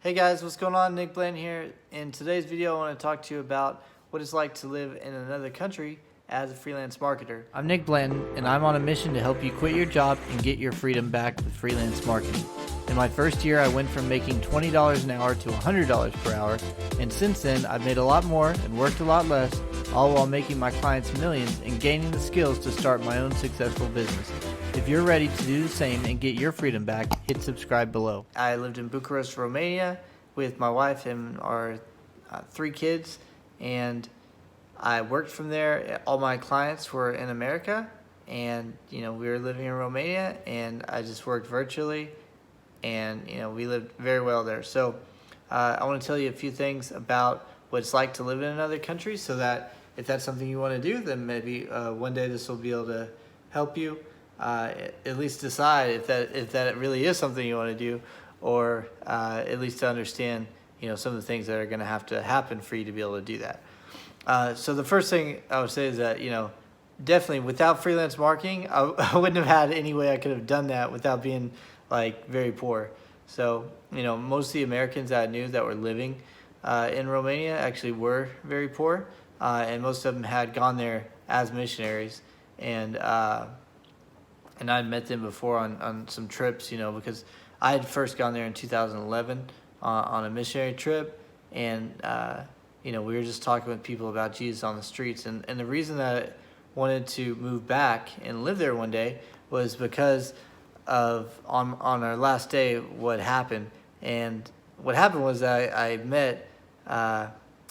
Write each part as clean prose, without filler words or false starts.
Hey guys, what's going on? Nick Bland here. In today's video, I want to talk to you about what it's like to live in another country as a freelance marketer. I'm Nick Bland, and I'm on a mission to help you quit your job and get your freedom back with freelance marketing. In my first year, I went from making $20 an hour to $100 per hour, and since then, I've made a lot more and worked a lot less, all while making my clients millions and gaining the skills to start my own successful business. If you're ready to do the same and get your freedom back, hit subscribe below. I lived in Bucharest, Romania with my wife and our 3 kids, and I worked from there. All my clients were in America, and we were living in Romania, and I just worked virtually, and we lived very well there. So I want to tell you a few things about what it's like to live in another country, so that if that's something you want to do, then maybe one day this will be able to help you at least decide if that really is something you want to do, or at least to understand some of the things that are going to have to happen for you to be able to do that. So the first thing I would say is that definitely without freelance marketing, I wouldn't have had any way I could have done that without being very poor. So most of the Americans that I knew that were living in Romania actually were very poor, and most of them had gone there as missionaries, and I'd met them before on some trips, because I had first gone there in 2011 on a missionary trip, and we were just talking with people about Jesus on the streets, and the reason that I wanted to move back and live there one day was because of on our last day what happened. And what happened was that I met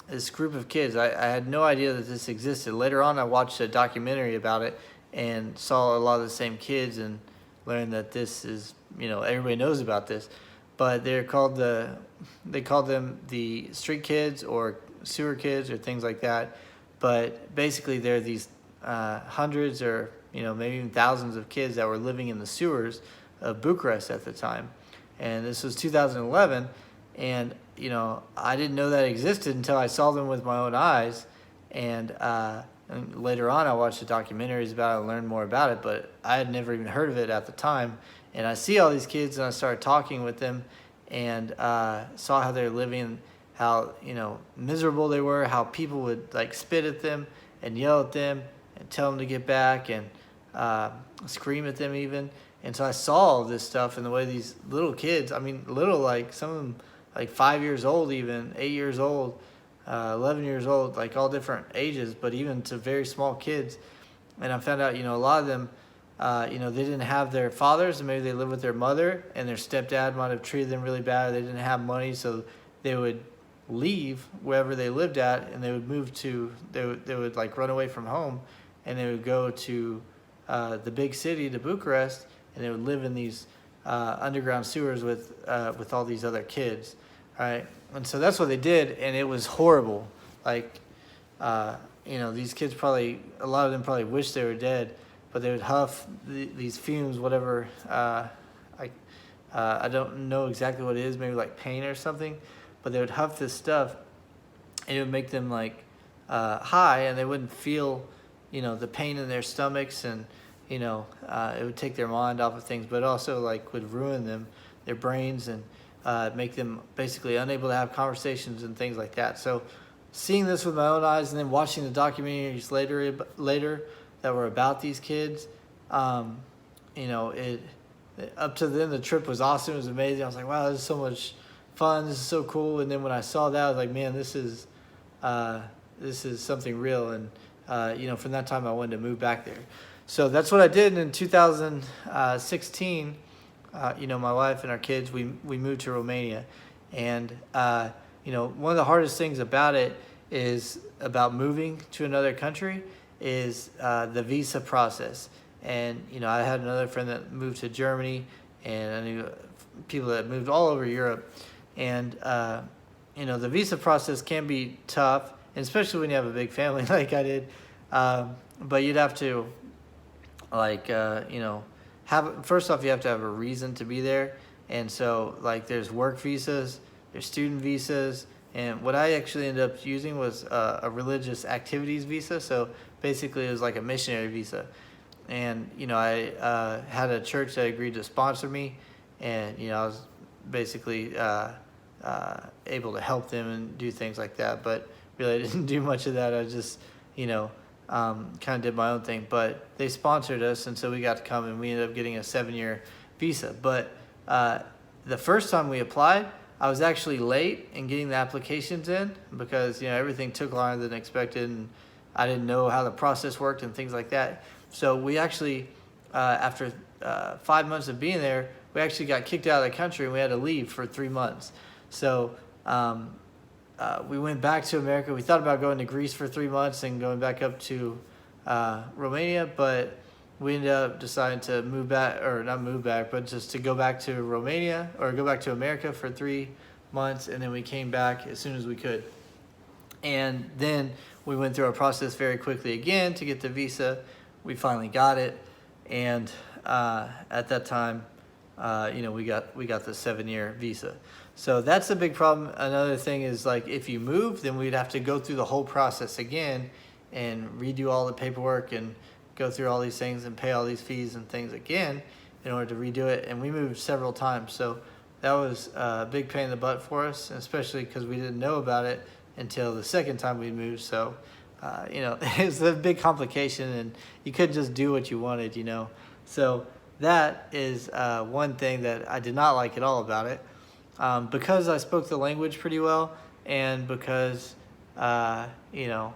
this group of kids. I had no idea that this existed. Later on, I watched a documentary about it and saw a lot of the same kids and learned that this is, everybody knows about this, but they called them the street kids or sewer kids or things like that. But basically they're these hundreds or maybe even thousands of kids that were living in the sewers of Bucharest at the time. And this was 2011, and I didn't know that existed until I saw them with my own eyes. And later on, I watched the documentaries about it and learned more about it, but I had never even heard of it at the time. And I see all these kids, and I started talking with them, and saw how they're living, how miserable they were, how people would spit at them and yell at them and tell them to get back and scream at them even. And so I saw all this stuff, and the way these little kids, little, some of them 5 years old, even 8 years old, 11 years old, all different ages, but even to very small kids. And I found out, a lot of them, they didn't have their fathers, and maybe they lived with their mother, and their stepdad might have treated them really bad. They didn't have money, so they would leave wherever they lived at, and they would move to, they would run away from home, and they would go to the big city, to Bucharest, and they would live in these underground sewers with all these other kids, right? And so that's what they did, and it was horrible. These kids probably, a lot of them probably wish they were dead, but they would huff these fumes, whatever. I don't know exactly what it is, maybe pain or something, but they would huff this stuff, and it would make them high, and they wouldn't feel the pain in their stomachs, and it would take their mind off of things, but also would ruin their brains, and make them basically unable to have conversations and things like that. So seeing this with my own eyes, and then watching the documentaries later that were about these kids, up to then the trip was awesome. It was amazing. I was like, wow, this is so much fun. This is so cool. And then when I saw that, I was like, man, this is something real. And from that time, I wanted to move back there. So that's what I did. And in 2016, my wife and our kids, we moved to Romania. And one of the hardest things about it is about moving to another country is the visa process. And I had another friend that moved to Germany, and I knew people that moved all over Europe. And the visa process can be tough, and especially when you have a big family like I did. But you'd have to first off, you have to have a reason to be there. And so there's work visas, there's student visas, and what I actually ended up using was a religious activities visa. So basically it was a missionary visa. And I had a church that agreed to sponsor me, and I was basically able to help them and do things like that. But really, I didn't do much of that. I just, kind of did my own thing. But they sponsored us, and so we got to come, and we ended up getting a 7-year visa. But the first time we applied, I was actually late in getting the applications in because everything took longer than expected, and I didn't know how the process worked and things like that. So we actually, after 5 months of being there, we actually got kicked out of the country, and we had to leave for 3 months. So we went back to America. We thought about going to Greece for 3 months and going back up to Romania, but we ended up deciding to move back, or not move back, but just to go back to Romania, or go back to America for 3 months, and then we came back as soon as we could. And then we went through our process very quickly again to get the visa. We finally got it, and at that time, we got the 7-year visa. So that's a big problem. Another thing is, like, if you move, then we'd have to go through the whole process again and redo all the paperwork and go through all these things and pay all these fees and things again in order to redo it. And we moved several times, so that was a big pain in the butt for us, especially because we didn't know about it until the second time we moved. So it was a big complication, and you couldn't just do what you wanted. So that is one thing that I did not like at all about it, because I spoke the language pretty well, and because I don't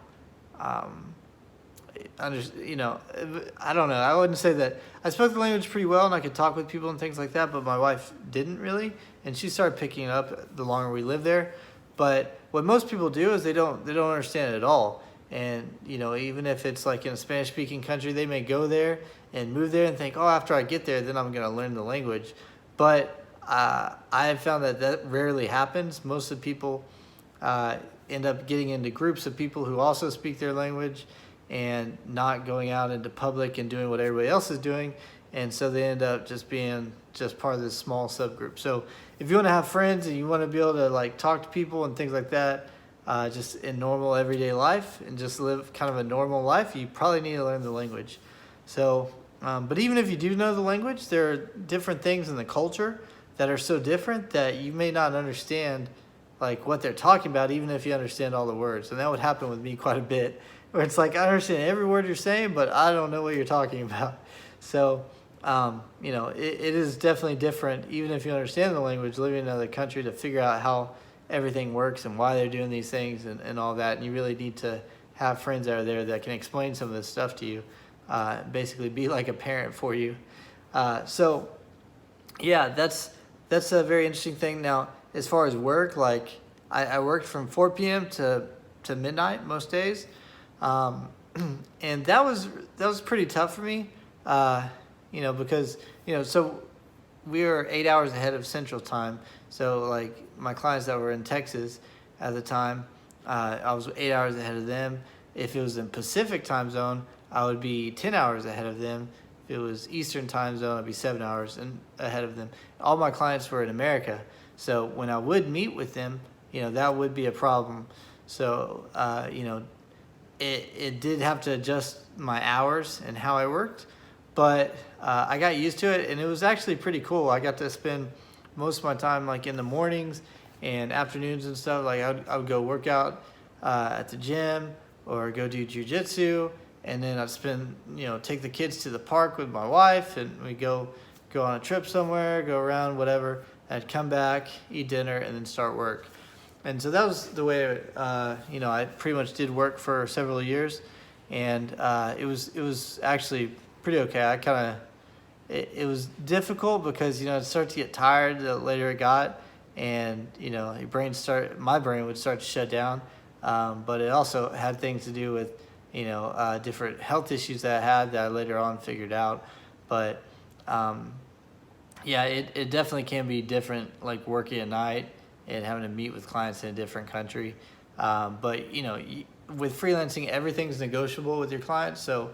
know. I wouldn't say that I spoke the language pretty well and I could talk with people and things like that, but my wife didn't really, and she started picking it up the longer we lived there. But what most people do is they don't understand it at all. And even if it's like in a Spanish-speaking country, they may go there and move there and think, oh, after I get there, then I'm going to learn the language. But I have found that rarely happens. Most of the people end up getting into groups of people who also speak their language, and not going out into public and doing what everybody else is doing. And so they end up just being just part of this small subgroup. So if you want to have friends and you want to be able to like talk to people and things like that, just in normal everyday life and just live kind of a normal life, you probably need to learn the language. So, but even if you do know the language, there are different things in the culture that are so different that you may not understand like what they're talking about, even if you understand all the words. And that would happen with me quite a bit, where it's like, I understand every word you're saying, but I don't know what you're talking about. So, it is definitely different, even if you understand the language, living in another country, to figure out how everything works and why they're doing these things and all that. And you really need to have friends that are there that can explain some of this stuff to you, basically be like a parent for you. So, yeah, that's a very interesting thing. Now, as far as work, like I worked from 4 p.m. to midnight most days. And that was pretty tough for me, because, so we were 8 hours ahead of Central Time. So like my clients that were in Texas at the time, I was 8 hours ahead of them. If it was in Pacific Time Zone, I would be 10 hours ahead of them. If it was Eastern Time Zone, I'd be 7 hours ahead of them. All my clients were in America. So when I would meet with them, that would be a problem. So, it did have to adjust my hours and how I worked, but I got used to it, and it was actually pretty cool. I got to spend most of my time like in the mornings and afternoons and stuff. Like I would go work out at the gym or go do jiu-jitsu, and then I'd spend, take the kids to the park with my wife, and we'd go on a trip somewhere, go around, whatever. I'd come back, eat dinner, and then start work. And so that was the way, I pretty much did work for several years, and it was actually pretty okay. It was difficult because, it started to get tired the later it got, and, my brain would start to shut down. But it also had things to do with, different health issues that I had that I later on figured out. But, it definitely can be different, like working at night and having to meet with clients in a different country. But, with freelancing, everything's negotiable with your clients. So,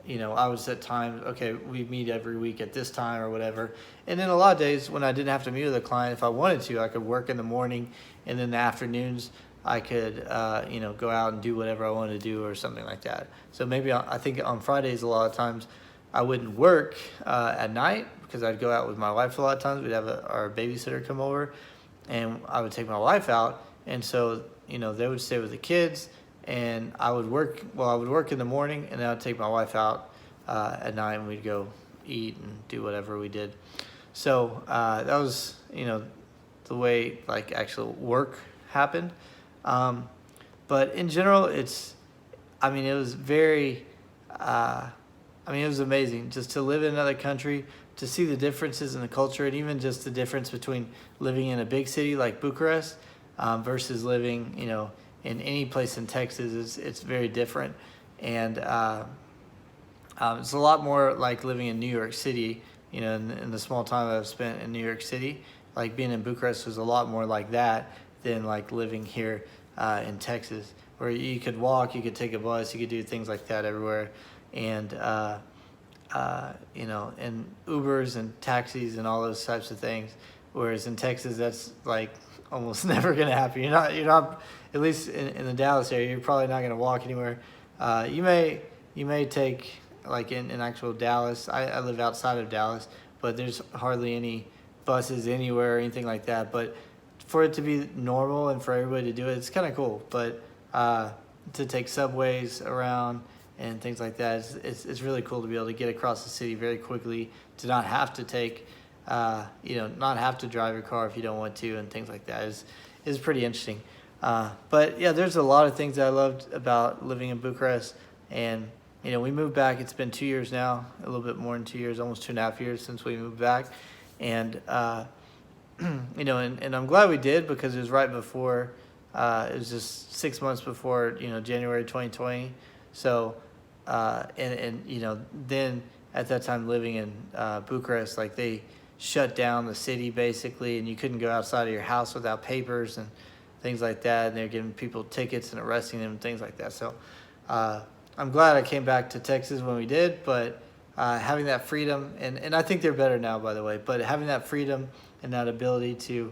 I would set times, okay, we meet every week at this time or whatever. And then a lot of days when I didn't have to meet with a client, if I wanted to, I could work in the morning, and then the afternoons I could, go out and do whatever I wanted to do or something like that. So maybe I think on Fridays, a lot of times I wouldn't work at night because I'd go out with my wife a lot of times. We'd have our babysitter come over. and I would take my wife out, and so they would stay with the kids, and I would work. Well, I would work in the morning, and then I'd take my wife out at night, and we'd go eat and do whatever we did. So that was the way like actual work happened. But in general, it was very, it was amazing just to live in another country, to see the differences in the culture, and even just the difference between living in a big city like Bucharest versus living, in any place in Texas. It's very different. And it's a lot more like living in New York City, in the small time I've spent in New York City. Like being in Bucharest was a lot more like that than like living here in Texas, where you could walk, you could take a bus, you could do things like that everywhere. And, and Ubers and taxis and all those types of things. Whereas in Texas, that's like almost never going to happen. You're not, at least in the Dallas area, you're probably not going to walk anywhere. You may take, like in actual Dallas, I live outside of Dallas, but there's hardly any buses anywhere or anything like that. But for it to be normal and for everybody to do it, it's kind of cool. But to take subways around and things like that, it's really cool to be able to get across the city very quickly, to not have to take, not have to drive your car if you don't want to, and things like that is pretty interesting. But yeah, there's a lot of things that I loved about living in Bucharest. And we moved back. It's been 2 years now, a little bit more than 2 years, almost 2.5 years since we moved back. And and I'm glad we did, because it was right before, it was just 6 months before, January 2020. So, then at that time living in Bucharest, like they shut down the city basically, and you couldn't go outside of your house without papers and things like that. And they're giving people tickets and arresting them and things like that. So, I'm glad I came back to Texas when we did, but having that freedom, and I think they're better now, by the way, but having that freedom and that ability to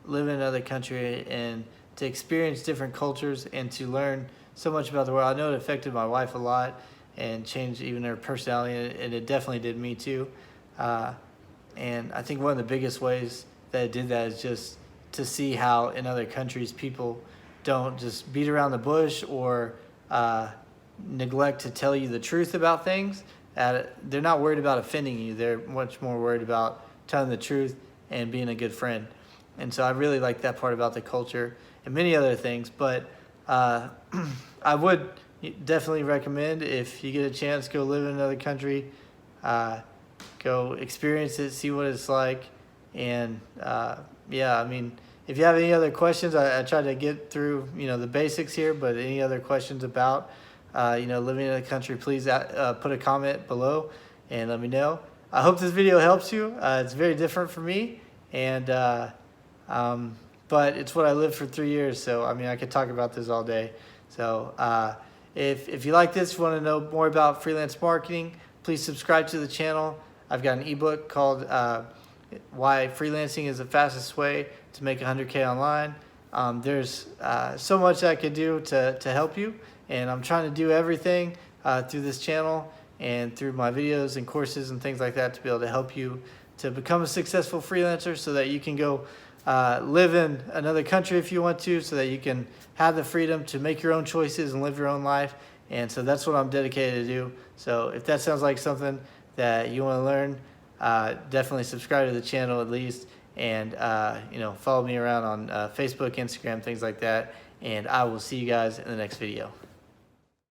live in another country and to experience different cultures and to learn so much about the world. I know it affected my wife a lot and changed even her personality, and it definitely did me too. And I think one of the biggest ways that it did that is just to see how in other countries people don't just beat around the bush or neglect to tell you the truth about things. They're not worried about offending you. They're much more worried about telling the truth and being a good friend. And so I really like that part about the culture and many other things. But I would definitely recommend, if you get a chance, go live in another country, go experience it, see what it's like. And if you have any other questions, I tried to get through the basics here, but any other questions about living in a country, please put a comment below and let me know. I hope this video helps you. It's very different for me, and but it's what I lived for 3 years, so I could talk about this all day. So if you like this, want to know more about freelance marketing, please subscribe to the channel. I've got an ebook called Why Freelancing is the Fastest Way to Make 100K Online. There's so much I could do to help you, and I'm trying to do everything through this channel and through my videos and courses and things like that to be able to help you to become a successful freelancer, so that you can go live in another country if you want to, so that you can have the freedom to make your own choices and live your own life. And so that's what I'm dedicated to do. So if that sounds like something that you want to learn, definitely subscribe to the channel at least, and follow me around on Facebook, Instagram, things like that. And I will see you guys in the next video.